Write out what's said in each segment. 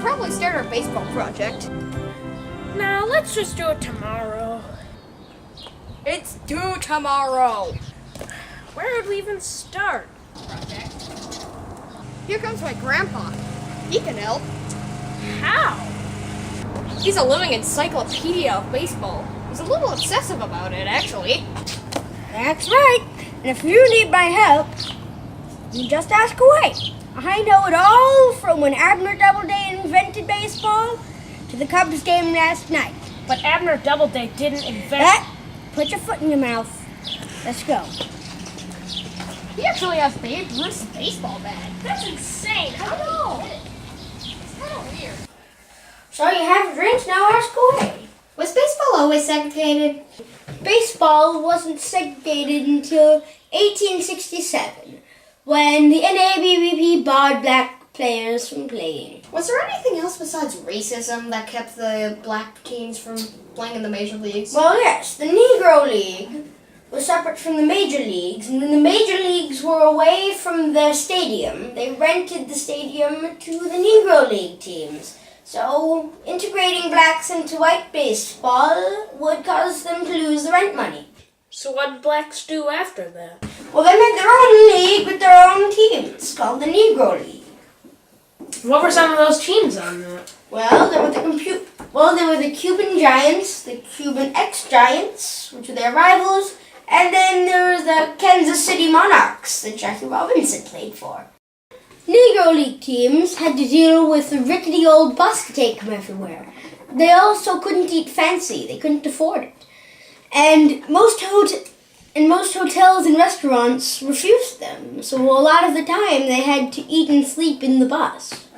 probably start our baseball project. Nah, let's just do it tomorrow. It's due tomorrow. Where would we even start? Project. Here comes my grandpa. He can help. How? He's a living encyclopedia of baseball. He's a little obsessive about it, actually. That's right. And if you need my help, you just ask away. I know it all from when Abner Doubleday invented baseball to the Cubs game last night. But Abner Doubleday didn't invent... Put your foot in your mouth. Let's go. He actually has Babe Ruth's baseball bat. That's insane. I know. It's kind of weird. So you have drinks, now ask away. Was baseball always segregated? Baseball wasn't segregated until 1867, when the NABBP barred black players from playing. Was there anything else besides racism that kept the black teams from playing in the major leagues? Well, yes, the Negro League was separate from the major leagues, and when the major leagues were away from their stadium, they rented the stadium to the Negro League teams. So, integrating blacks into white baseball would cause them to lose the rent money. So what did blacks do after that? Well, they made their own league with their own teams, called the Negro League. What were some of those teams on that? Well, there were the Cuban Giants, the Cuban Ex-Giants, which were their rivals, and then there was the Kansas City Monarchs that Jackie Robinson played for. Negro League teams had to deal with the rickety old bus to take them everywhere. They also couldn't eat fancy. They couldn't afford it. And most hotels and restaurants refused them. So a lot of the time they had to eat and sleep in the bus.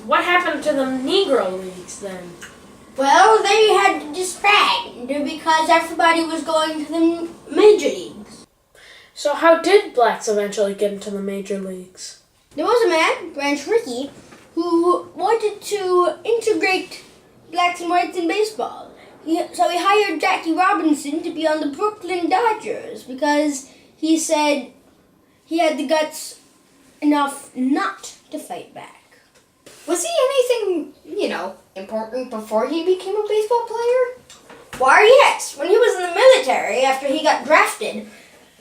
What happened to the Negro Leagues then? Well, they had to disband because everybody was going to the major leagues. So how did blacks eventually get into the major leagues? There was a man, Branch Rickey, who wanted to integrate blacks and whites in baseball. So he hired Jackie Robinson to be on the Brooklyn Dodgers because he said he had the guts enough not to fight back. Was he anything, important before he became a baseball player? Why, yes. When he was in the military, after he got drafted,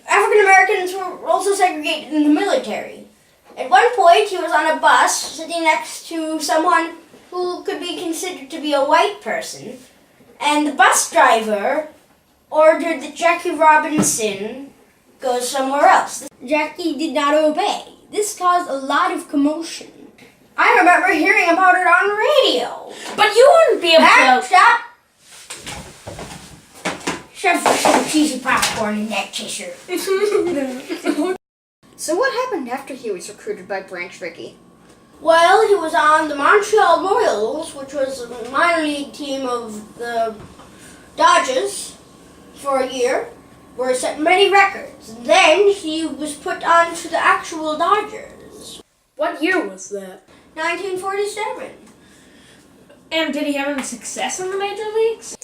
African Americans were also segregated in the military. At one point, he was on a bus sitting next to someone who could be considered to be a white person, and the bus driver ordered that Jackie Robinson go somewhere else. Jackie did not obey. This caused a lot of commotion. I remember hearing about it on radio. But you wouldn't be able to... Stop! Shove some cheesy popcorn in that tissue. So what happened after he was recruited by Branch Rickey? Well, he was on the Montreal Royals, which was a minor league team of the Dodgers, for a year, where he set many records. Then he was put on to the actual Dodgers. What year was that? 1947. And did he have any success in the major leagues?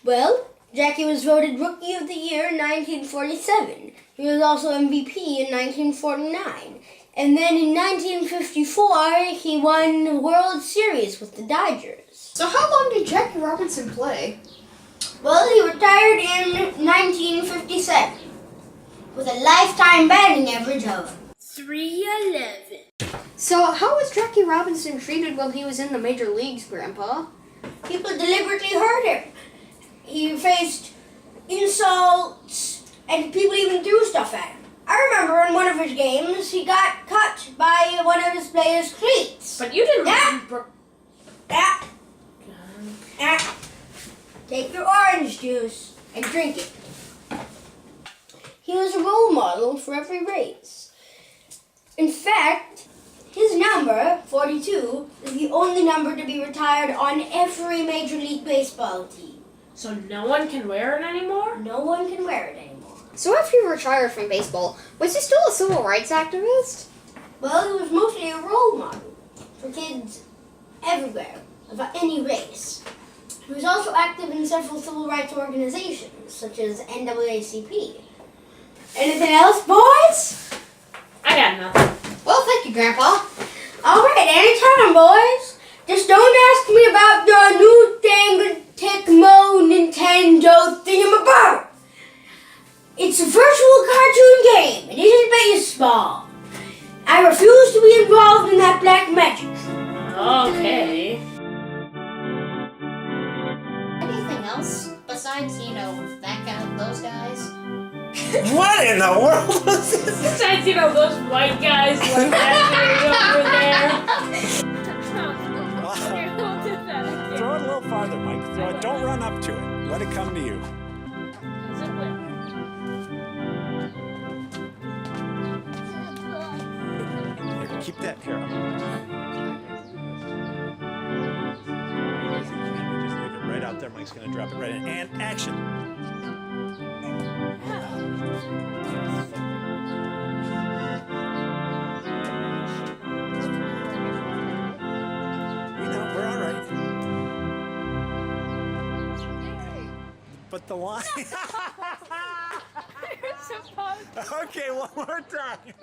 Well, Jackie was voted Rookie of the Year in 1947. He was also MVP in 1949. And then in 1954, he won the World Series with the Dodgers. So how long did Jackie Robinson play? Well, he retired in 1957 with a lifetime batting average of .311. So how was Jackie Robinson treated while he was in the major leagues, Grandpa? People deliberately hurt him. He faced insults, and people even threw stuff at him. I remember in one of his games, he got cut by one of his players' cleats. But you didn't... Take your orange juice and drink it. He was a role model for every race. In fact, his number, 42, is the only number to be retired on every Major League Baseball team. So no one can wear it anymore? No one can wear it anymore. So after he retired from baseball, was he still a civil rights activist? Well, he was mostly a role model for kids everywhere, of any race. He was also active in several civil rights organizations, such as NAACP. Anything else, boys? I got nothing. Well, thank you, Grandpa. All right, anytime, boys. Just don't ask me about the new thing, Tecmo Nintendo thingamabob. It's a virtual cartoon game. It isn't baseball. I refuse to be involved in that black magic. Okay. Anything else besides, those guys? What in the world was this? Besides, those white guys like that Throw it a little farther, Mike. Throw it. Don't run up to it. Let it come to you. Here, keep that here. Just leave it right out there. Mike's gonna drop it right in. And action. We know, we're all right. But the line. Okay, one more time.